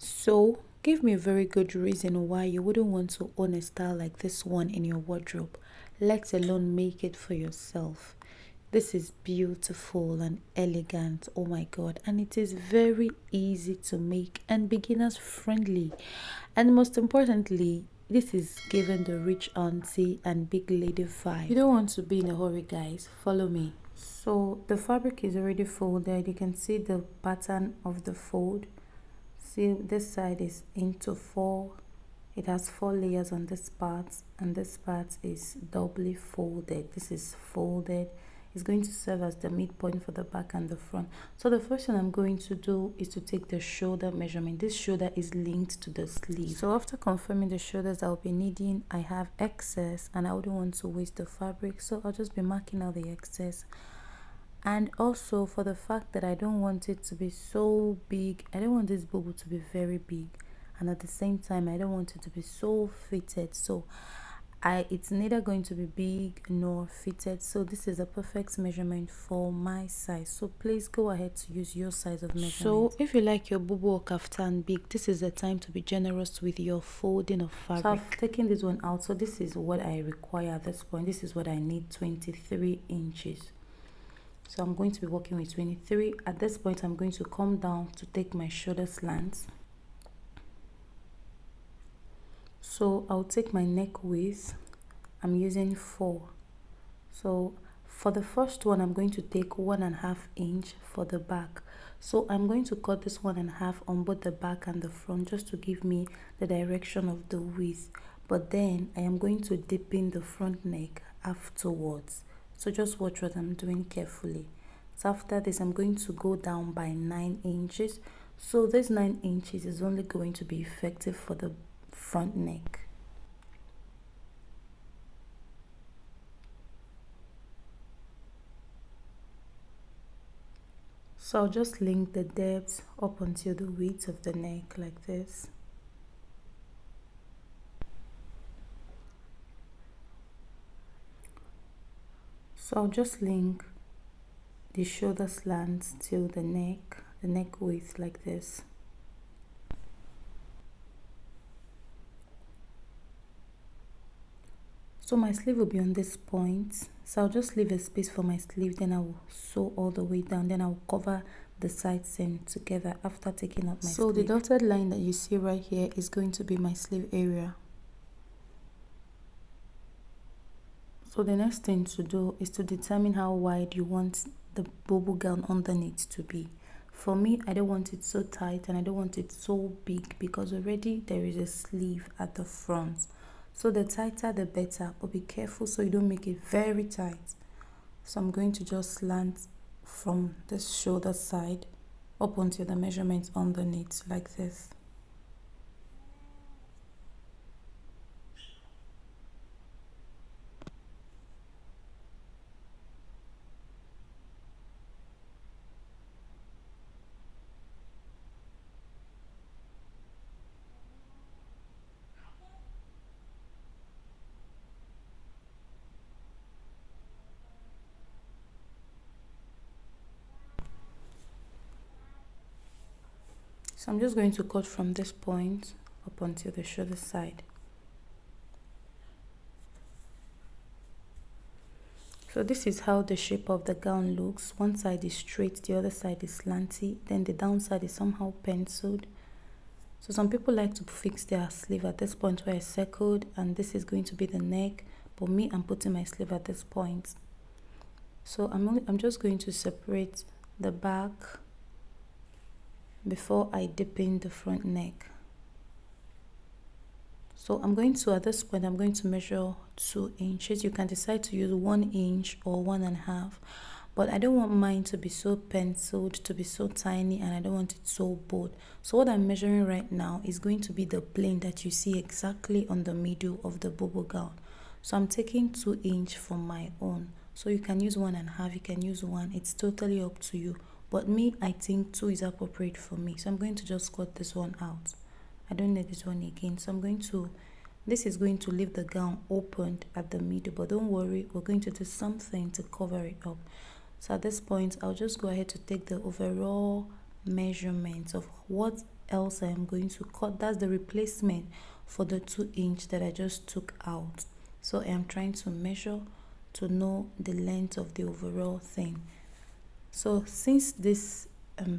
So, give me a very good reason why you wouldn't want to own a style like this one in your wardrobe, let alone make it for yourself. This is beautiful and elegant, oh my god, and it is very easy to make and beginners friendly. And most importantly, this is given the rich auntie and big lady vibe. You don't want to be in a hurry, guys. Follow me. So the fabric is already folded. You can see the pattern of the fold. See, this side is into four. It has 4 layers on this part, and this part is doubly folded. This is folded. It's going to serve as the midpoint for the back and the front. So the first thing I'm going to do is to take the shoulder measurement. This shoulder is linked to the sleeve. So after confirming the shoulders I'll be needing, I have excess and I wouldn't want to waste the fabric, so I'll just be marking out the excess. And also, for the fact that I don't want it to be so big, I don't want this bubble to be very big, and at the same time I don't want it to be so fitted, so it's neither going to be big nor fitted. So this is a perfect measurement for my size, so please go ahead to use your size of measurement. So if you like your bubu or kaftan big, this is the time to be generous with your folding of fabric. So I've taken this one out, so this is what I require at this point. This is what I need, 23 inches. So I'm going to be working with 23. At this point, I'm going to come down to take my shoulder slants. So I'll take my neck width. I'm using 4. So for the first one, I'm going to take 1.5 inch for the back. So I'm going to cut this 1.5 on both the back and the front just to give me the direction of the width. But then I am going to dip in the front neck afterwards. So just watch what I'm doing carefully. So after this, I'm going to go down by 9 inches. So this 9 inches is only going to be effective for the front neck. So I'll just link the depth up until the width of the neck like this. So I'll just link the shoulder slants till the neck width like this. So my sleeve will be on this point, so I'll just leave a space for my sleeve, then I will sew all the way down, then I'll cover the side seam together after taking out my sleeve. So the dotted line that you see right here is going to be my sleeve area. So the next thing to do is to determine how wide you want the Bubu gown underneath to be. For me, I don't want it so tight and I don't want it so big because already there is a sleeve at the front. So the tighter the better, but be careful so you don't make it very tight. So I'm going to just slant from this shoulder side up until the measurement underneath like this. So I'm just going to cut from this point up until the shoulder side. So this is how the shape of the gown looks. One side is straight, the other side is slanty, then the downside is somehow penciled. So some people like to fix their sleeve at this point where I circled, and this is going to be the neck, but me, I'm putting my sleeve at this point. So I'm just going to separate the back before I dip in the front neck. So at this point I'm going to measure 2 inches. You can decide to use 1 inch or 1.5, but I don't want mine to be so penciled, to be so tiny, and I don't want it so bold. So what I'm measuring right now is going to be the plane that you see exactly on the middle of the Bubu gown. So I'm taking 2 inch for my own. So you can use 1.5, you can use 1, it's totally up to you. But me, I think 2 is appropriate for me. So I'm going to just cut this one out. I don't need this one again. So this is going to leave the gown opened at the middle. But don't worry, we're going to do something to cover it up. So at this point, I'll just go ahead to take the overall measurements of what else I am going to cut. That's the replacement for the 2" that I just took out. So I am trying to measure to know the length of the overall thing. So since this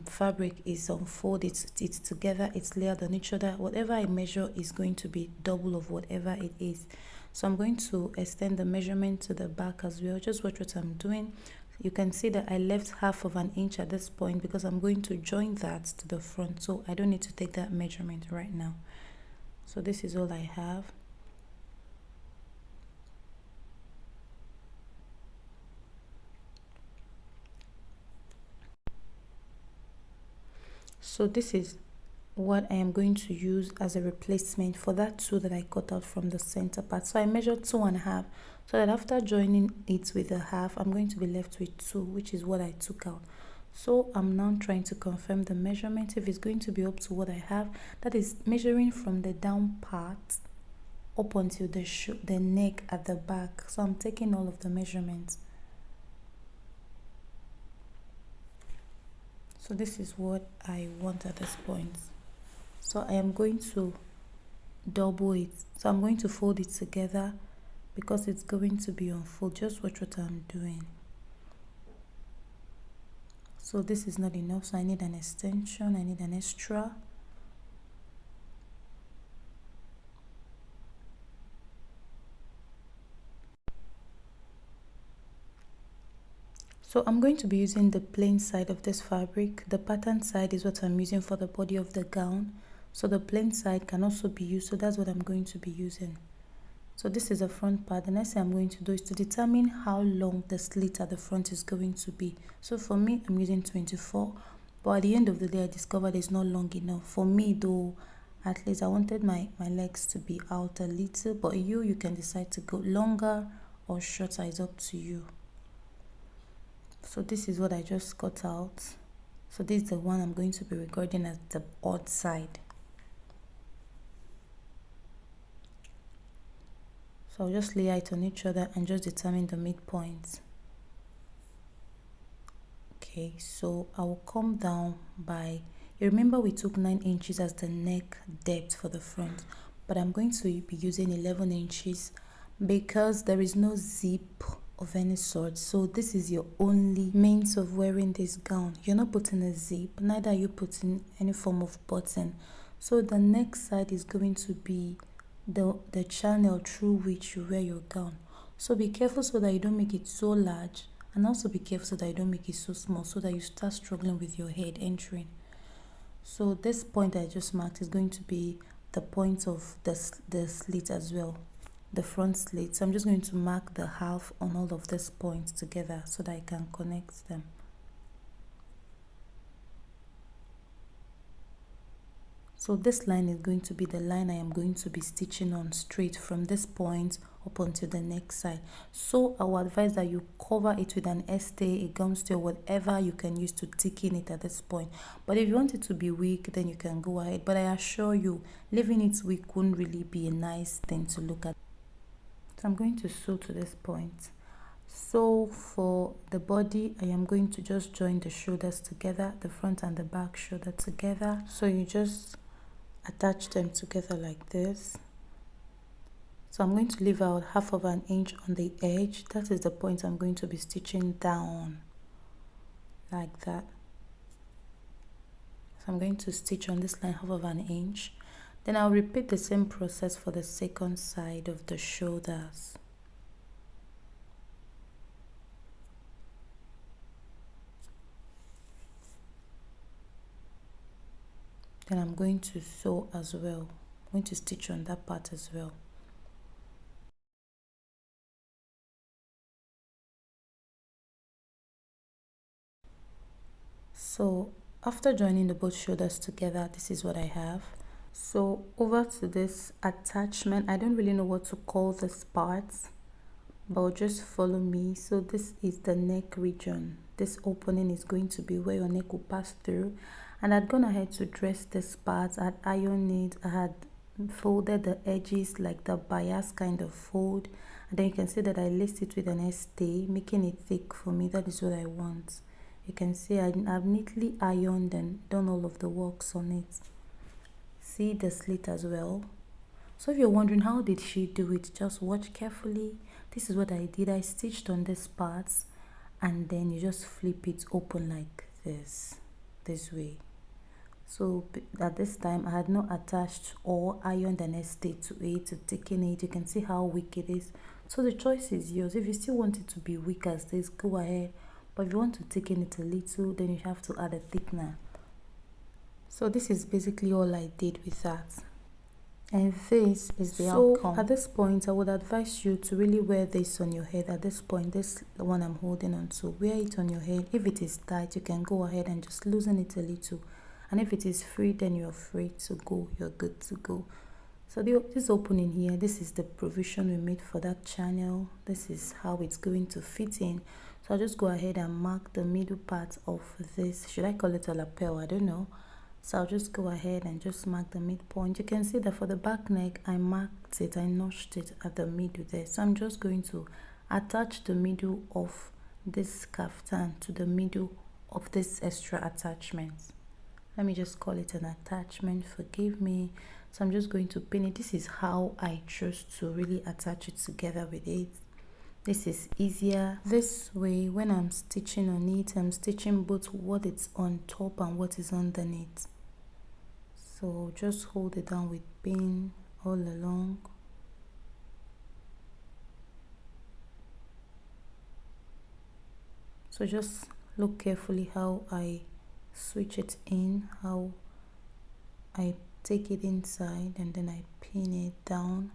fabric is unfolded, it's together, it's layered on each other, whatever I measure is going to be double of whatever it is. So I'm going to extend the measurement to the back as well. Just watch what I'm doing. You can see that I left 1/2 an inch at this point because I'm going to join that to the front, so I don't need to take that measurement right now. So this is all I have. So this is what I am going to use as a replacement for that 2 that I cut out from the center part. So I measured 2.5, so that after joining it with a 1/2, I'm going to be left with 2, which is what I took out. So I'm now trying to confirm the measurement if it's going to be up to what I have. That is measuring from the down part up until the neck at the back. So I'm taking all of the measurements. So this is what I want at this point. So I am going to double it. So I'm going to fold it together because it's going to be unfold. Just watch what I'm doing. So this is not enough, so I need an extension. I need an extra. So I'm going to be using the plain side of this fabric. The pattern side is what I'm using for the body of the gown. So the plain side can also be used, so that's what I'm going to be using. So this is the front part. The next thing I'm going to do is to determine how long the slit at the front is going to be. So for me, I'm using 24, but at the end of the day I discovered it's not long enough for me, though. At least I wanted my legs to be out a little, but you can decide to go longer or shorter. It's up to you. So this is what I just cut out. So this is the one I'm going to be recording at the odd side. So I'll just layer it on each other and just determine the midpoint. Okay, so I will come down by, you remember we took 9 inches as the neck depth for the front, but I'm going to be using 11 inches because there is no zip of any sort. So this is your only means of wearing this gown. You're not putting a zip, neither are you putting any form of button. So the neck side is going to be the channel through which you wear your gown. So be careful so that you don't make it so large, and also be careful so that you don't make it so small, so that you start struggling with your head entering. So this point I just marked is going to be the point of the slit as well, the front slit. So I'm just going to mark the half on all of these points together so that I can connect them. So this line is going to be the line I am going to be stitching on straight from this point up onto the neck side. So I would advise that you cover it with an stay, a gum stay, whatever you can use to thicken it at this point. But if you want it to be weak, then you can go ahead. But I assure you, leaving it weak wouldn't really be a nice thing to look at. So I'm going to sew to this point. So for the body, I am going to just join the shoulders together, the front and the back shoulder together. So you just attach them together like this. So I'm going to leave out 1/2 an inch on the edge. That is the point I'm going to be stitching down like that. So I'm going to stitch on this line 1/2 an inch. Then I'll repeat the same process for the second side of the shoulders. Then I'm going to sew as well. I'm going to stitch on that part as well. So after joining the both shoulders together, this is what I have. So over to this attachment, I don't really know what to call this part, but just follow me. So this is the neck region. This opening is going to be where your neck will pass through, and I'd gone ahead to dress this part. I'd ironed it, I had folded the edges like the bias kind of fold, and then you can see that I laced it with an stay, making it thick for me. That is what I want. You can see I've neatly ironed and done all of the works on it. see the slit as well. So if you're wondering how did she do it, just watch carefully. This is what I did. I stitched on this parts, and then you just flip it open like this way. So at this time I had not attached or ironed an estate to it to thicken it. You can see how weak it is, so the choice is yours. If you still want it to be weak as this, go ahead, but if you want to thicken it a little, then you have to add a thickener. So this is basically all I did with that, and this is the outcome. At this point I would advise you to really wear this on your head. At this point, this one I'm holding on to, wear it on your head. If it is tight, you can go ahead and just loosen it a little, and if it is free, then you're free to go, you're good to go. So this opening here, this is the provision we made for that channel. This is how it's going to fit in. So I'll just go ahead and mark the middle part of this. Should I call it a lapel? I don't know. So I'll just go ahead and just mark the midpoint. You can see that for the back neck, I marked it, I notched it at the middle there. So I'm just going to attach the middle of this kaftan to the middle of this extra attachment. Let me just call it an attachment, forgive me. So I'm just going to pin it. This is how I chose to really attach it together with it. This is easier this way. When I'm stitching on it, I'm stitching both what is on top and what is underneath. So just hold it down with pin all along. So just look carefully how I switch it in, how I take it inside and then I pin it down.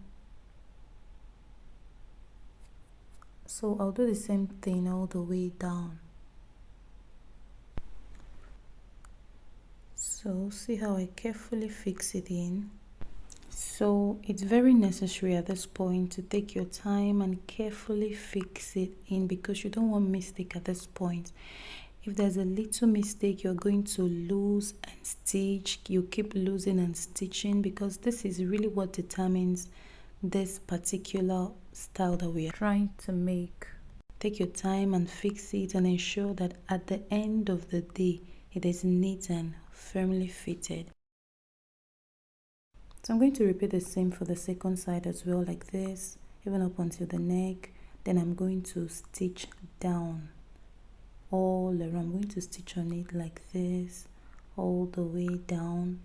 So I'll do the same thing all the way down. So see how I carefully fix it in. So it's very necessary at this point to take your time and carefully fix it in, because you don't want mistake at this point. If there's a little mistake, you're going to lose and stitch. You keep losing and stitching, because this is really what determines this particular style that we are trying to make. Take your time and fix it and ensure that at the end of the day it is neat and firmly fitted. So I'm going to repeat the same for the second side as well, like this, even up until the neck. Then I'm going to stitch down all around. I'm going to stitch on it like this all the way down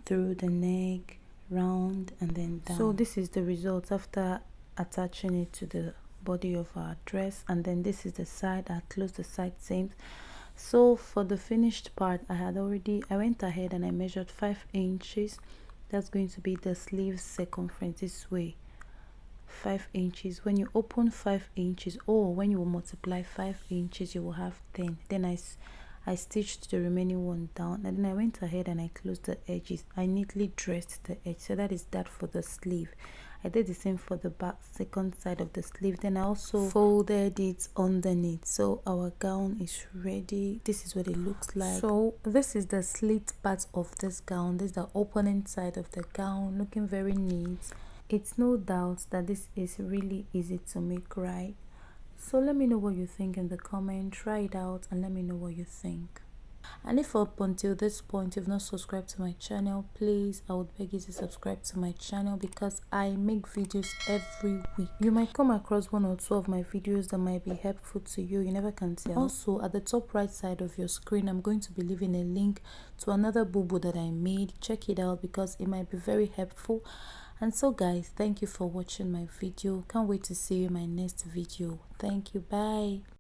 through the neck, round, and then down. So this is the result after attaching it to the body of our dress. And then this is the side. I close the side seams. So for the finished part, I went ahead and I measured 5 inches. That's going to be the sleeve circumference this way, 5 inches. When you open 5 inches, or when you will multiply 5 inches, you will have 10. Then I stitched the remaining one down, and then I went ahead and I closed the edges. I neatly dressed the edge. So that is that for the sleeve. I did the same for the back, second side of the sleeve. Then I also folded it underneath. So our gown is ready. This is what it looks like. So this is the slit part of this gown. This is the opening side of the gown, looking very neat. It's no doubt that this is really easy to make, right? So let me know what you think in the comment. Try it out and let me know what you think. And if up until this point you've not subscribed to my channel, please, I would beg you to subscribe to my channel, because I make videos every week. You might come across one or two of my videos that might be helpful to you. You never can tell. Also, at the top right side of your screen, I'm going to be leaving a link to another Bubu that I made. Check it out because it might be very helpful. And so guys, thank you for watching my video. Can't wait to see you in my next video. Thank you. Bye.